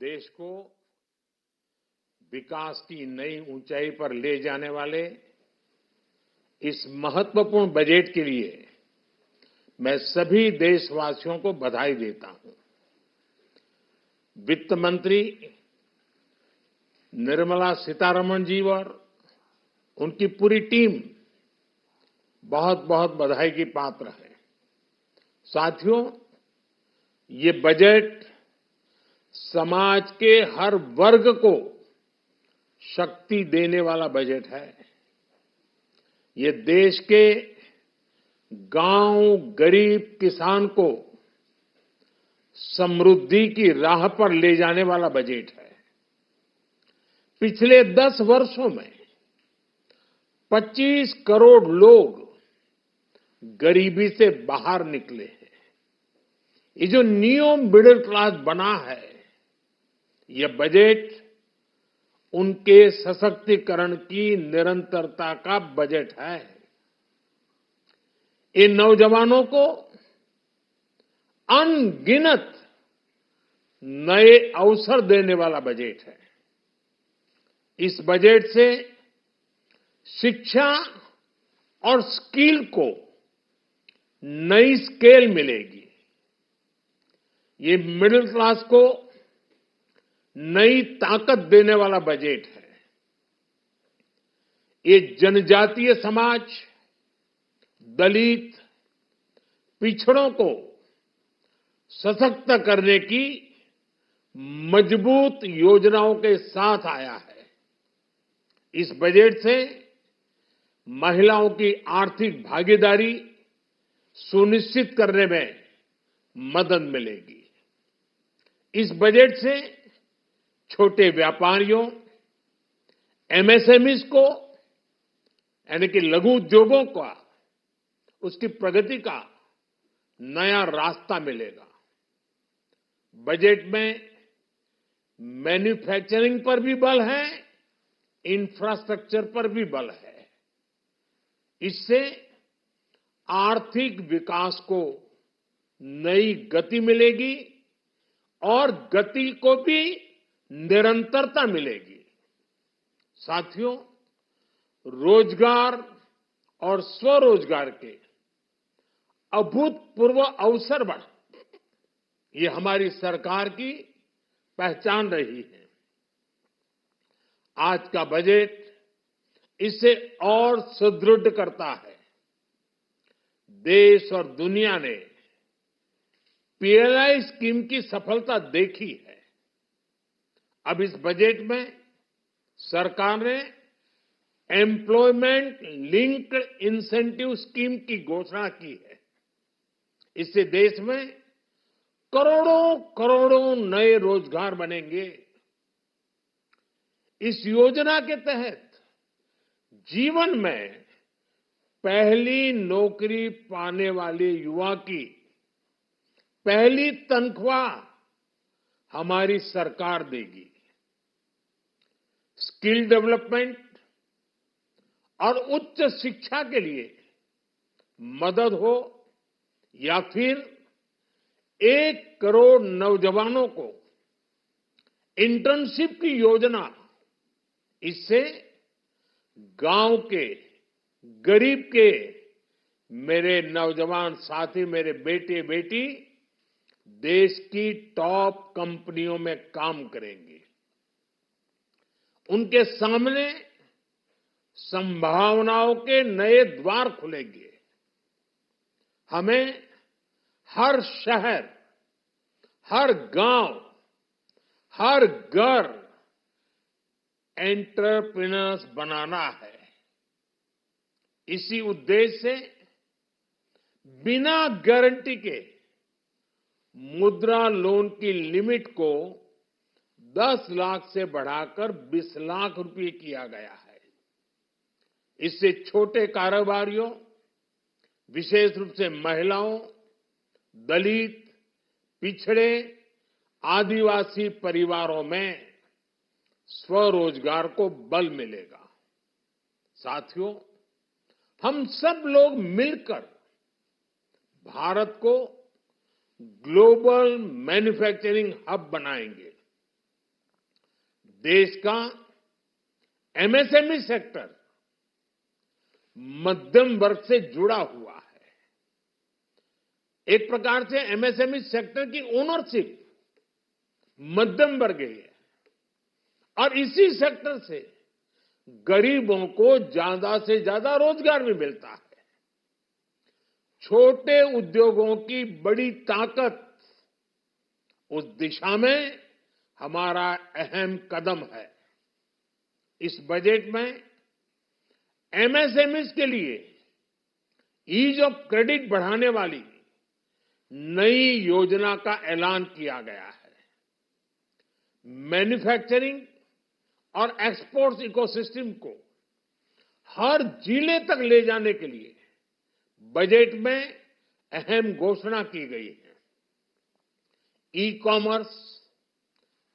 देश को विकास की नई ऊंचाई पर ले जाने वाले इस महत्वपूर्ण बजट के लिए मैं सभी देशवासियों को बधाई देता हूं। वित्त मंत्री निर्मला सीतारमण जी और उनकी पूरी टीम बहुत बहुत बधाई की पात्र है। साथियों, ये बजट समाज के हर वर्ग को शक्ति देने वाला बजट है। ये देश के गांव गरीब किसान को समृद्धि की राह पर ले जाने वाला बजट है। पिछले 10 वर्षों में 25 करोड़ लोग गरीबी से बाहर निकले हैं। ये जो न्यू मिडिल क्लास बना है, यह बजट उनके सशक्तिकरण की निरंतरता का बजट है। इन नौजवानों को अनगिनत नए अवसर देने वाला बजट है। इस बजट से शिक्षा और स्किल को नई स्केल मिलेगी। ये मिडिल क्लास को नई ताकत देने वाला बजट है। ये जनजातीय समाज, दलित, पिछड़ों को सशक्त करने की मजबूत योजनाओं के साथ आया है। इस बजट से महिलाओं की आर्थिक भागीदारी सुनिश्चित करने में मदद मिलेगी। इस बजट से छोटे व्यापारियों, एमएसएमईज को यानी कि लघु उद्योगों का उसकी प्रगति का नया रास्ता मिलेगा। बजट में मैन्युफैक्चरिंग पर भी बल है, इंफ्रास्ट्रक्चर पर भी बल है। इससे आर्थिक विकास को नई गति मिलेगी और गति को भी निरंतरता मिलेगी। साथियों, रोजगार और स्वरोजगार के अभूतपूर्व अवसर बढ़ ये हमारी सरकार की पहचान रही है। आज का बजट इसे और सुदृढ़ करता है। देश और दुनिया ने पीएलआई स्कीम की सफलता देखी है। अब इस बजट में सरकार ने एम्प्लॉयमेंट लिंक्ड इंसेंटिव स्कीम की घोषणा की है। इससे देश में करोड़ों करोड़ों नए रोजगार बनेंगे। इस योजना के तहत जीवन में पहली नौकरी पाने वाले युवा की पहली तनख्वाह हमारी सरकार देगी। स्किल डेवलपमेंट और उच्च शिक्षा के लिए मदद हो या फिर 1 करोड़ नौजवानों को इंटर्नशिप की योजना, इससे गांव के गरीब के मेरे नौजवान साथी, मेरे बेटे बेटी देश की टॉप कंपनियों में काम करेंगे। उनके सामने संभावनाओं के नए द्वार खुलेंगे। हमें हर शहर, हर गांव, हर घर एंटरप्रेन्योर्स बनाना है। इसी उद्देश्य से बिना गारंटी के मुद्रा लोन की लिमिट को 10 लाख से बढ़ाकर 20 लाख रुपए किया गया है। इससे छोटे कारोबारियों, विशेष रूप से महिलाओं, दलित, पिछड़े, आदिवासी परिवारों में स्वरोजगार को बल मिलेगा। साथियों, हम सब लोग मिलकर भारत को ग्लोबल मैन्युफैक्चरिंग हब बनाएंगे। देश का एमएसएमई सेक्टर मध्यम वर्ग से जुड़ा हुआ है। एक प्रकार से एमएसएमई सेक्टर की ओनरशिप मध्यम वर्ग है और इसी सेक्टर से गरीबों को ज्यादा से ज्यादा रोजगार भी मिलता है। छोटे उद्योगों की बड़ी ताकत, उस दिशा में हमारा अहम कदम है। इस बजट में एमएसएमईज के लिए ईज ऑफ क्रेडिट बढ़ाने वाली नई योजना का ऐलान किया गया है। मैन्युफैक्चरिंग और एक्सपोर्ट्स इकोसिस्टम को हर जिले तक ले जाने के लिए बजट में अहम घोषणा की गई है। ई कॉमर्स,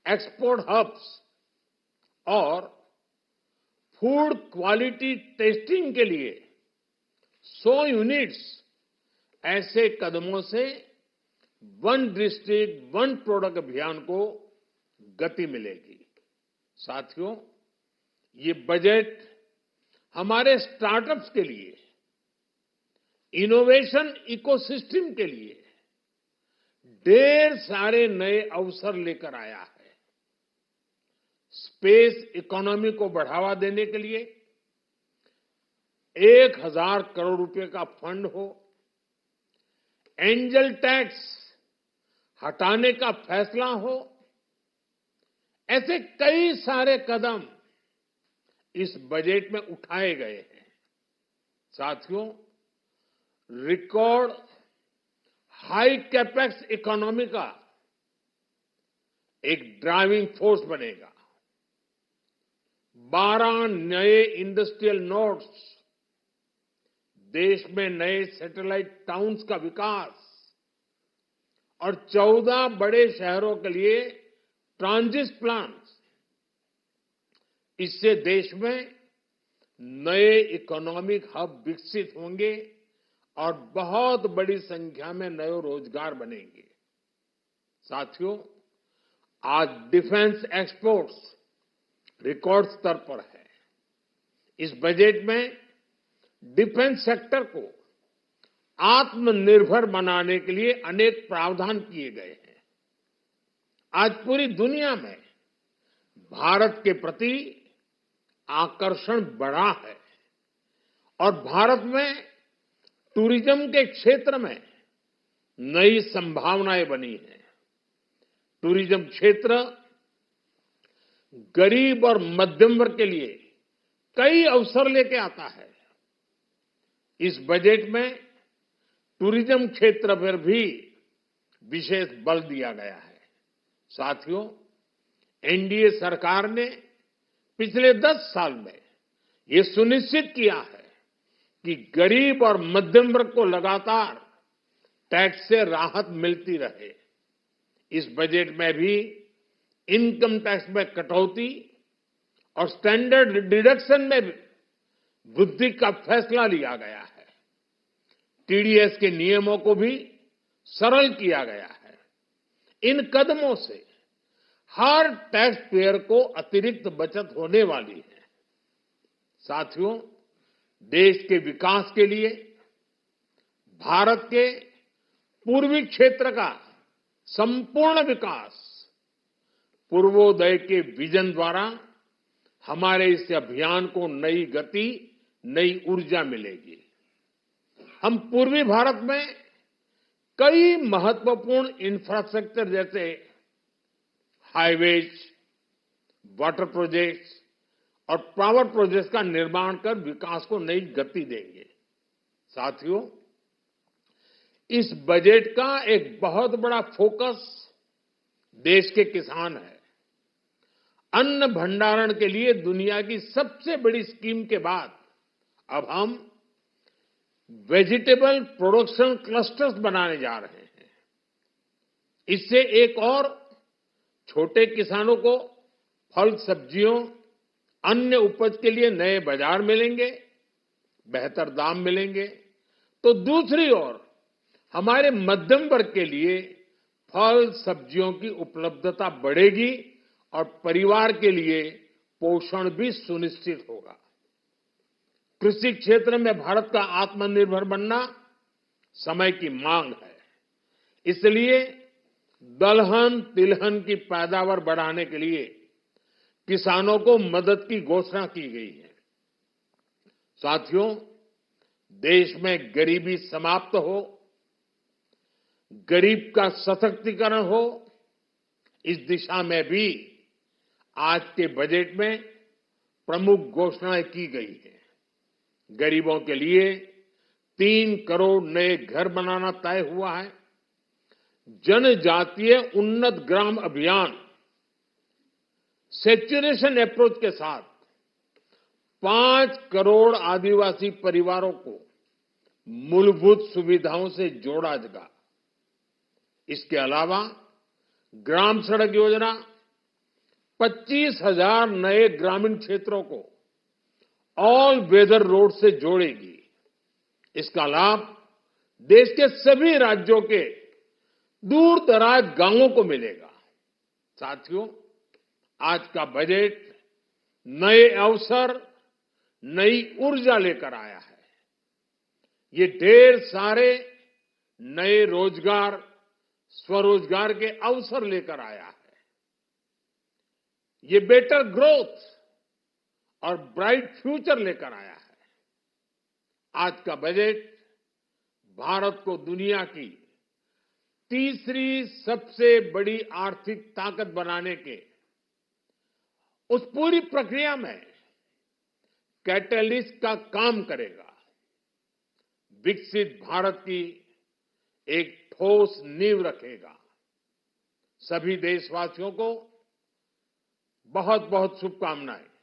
एक्सपोर्ट हब्स और फूड क्वालिटी टेस्टिंग के लिए 100 यूनिट्स, ऐसे कदमों से वन डिस्ट्रिक्ट वन प्रोडक्ट अभियान को गति मिलेगी। साथियों, ये बजट हमारे स्टार्टअप्स के लिए, इनोवेशन इकोसिस्टम के लिए ढेर सारे नए अवसर लेकर आया है। स्पेस इकोनॉमी को बढ़ावा देने के लिए 1000 करोड़ रुपए का फंड हो, एंजल टैक्स हटाने का फैसला हो, ऐसे कई सारे कदम इस बजट में उठाए गए हैं। साथियों, रिकॉर्ड हाई कैपेक्स इकोनॉमी का एक ड्राइविंग फोर्स बनेगा। 12 नए इंडस्ट्रियल नोड्स, देश में नए सैटेलाइट टाउन्स का विकास और 14 बड़े शहरों के लिए ट्रांजिट प्लान्स, इससे देश में नए इकोनॉमिक हब विकसित होंगे और बहुत बड़ी संख्या में नए रोजगार बनेंगे। साथियों, आज डिफेंस एक्सपोर्ट्स रिकॉर्ड स्तर पर है। इस बजट में डिफेंस सेक्टर को आत्मनिर्भर बनाने के लिए अनेक प्रावधान किए गए हैं। आज पूरी दुनिया में भारत के प्रति आकर्षण बढ़ा है और भारत में टूरिज्म के क्षेत्र में नई संभावनाएं बनी हैं। टूरिज्म क्षेत्र गरीब और मध्यम वर्ग के लिए कई अवसर लेके आता है। इस बजट में टूरिज्म क्षेत्र पर भी विशेष बल दिया गया है। साथियों, एनडीए सरकार ने पिछले 10 साल में ये सुनिश्चित किया है कि गरीब और मध्यम वर्ग को लगातार टैक्स से राहत मिलती रहे। इस बजट में भी इनकम टैक्स में कटौती और स्टैंडर्ड डिडक्शन में भी वृद्धि का फैसला लिया गया है। टीडीएस के नियमों को भी सरल किया गया है। इन कदमों से हर टैक्स पेयर को अतिरिक्त बचत होने वाली है। साथियों, देश के विकास के लिए भारत के पूर्वी क्षेत्र का संपूर्ण विकास पूर्वोदय के विजन द्वारा हमारे इस अभियान को नई गति, नई ऊर्जा मिलेगी। हम पूर्वी भारत में कई महत्वपूर्ण इंफ्रास्ट्रक्चर जैसे हाईवेज, वाटर प्रोजेक्ट्स और पावर प्रोजेक्ट्स का निर्माण कर विकास को नई गति देंगे। साथियों, इस बजट का एक बहुत बड़ा फोकस देश के किसान है। अन्न भंडारण के लिए दुनिया की सबसे बड़ी स्कीम के बाद अब हम वेजिटेबल प्रोडक्शन क्लस्टर्स बनाने जा रहे हैं। इससे एक और छोटे किसानों को फल, सब्जियों, अन्य उपज के लिए नए बाजार मिलेंगे, बेहतर दाम मिलेंगे। तो दूसरी ओर हमारे मध्यम वर्ग के लिए फल, सब्जियों की उपलब्धता बढ़ेगी और परिवार के लिए पोषण भी सुनिश्चित होगा। कृषि क्षेत्र में भारत का आत्मनिर्भर बनना समय की मांग है। इसलिए दलहन तिलहन की पैदावार बढ़ाने के लिए किसानों को मदद की घोषणा की गई है। साथियों, देश में गरीबी समाप्त हो, गरीब का सशक्तिकरण हो, इस दिशा में भी आज के बजट में प्रमुख घोषणाएं की गई हैं। गरीबों के लिए 3 करोड़ नए घर बनाना तय हुआ है। जनजातीय उन्नत ग्राम अभियान सैचुरेशन अप्रोच के साथ 5 करोड़ आदिवासी परिवारों को मूलभूत सुविधाओं से जोड़ा जाएगा। इसके अलावा ग्राम सड़क योजना 25,000 नए ग्रामीण क्षेत्रों को ऑल वेदर रोड से जोड़ेगी। इसका लाभ देश के सभी राज्यों के दूर दराज गांवों को मिलेगा। साथियों, आज का बजट नए अवसर, नई ऊर्जा लेकर आया है। ये ढेर सारे नए रोजगार, स्वरोजगार के अवसर लेकर आया है। ये बेटर ग्रोथ और ब्राइट फ्यूचर लेकर आया है। आज का बजट भारत को दुनिया की तीसरी सबसे बड़ी आर्थिक ताकत बनाने के उस पूरी प्रक्रिया में कैटलिस्ट का काम करेगा। विकसित भारत की एक ठोस नींव रखेगा। सभी देशवासियों को बहुत बहुत शुभकामनाएं।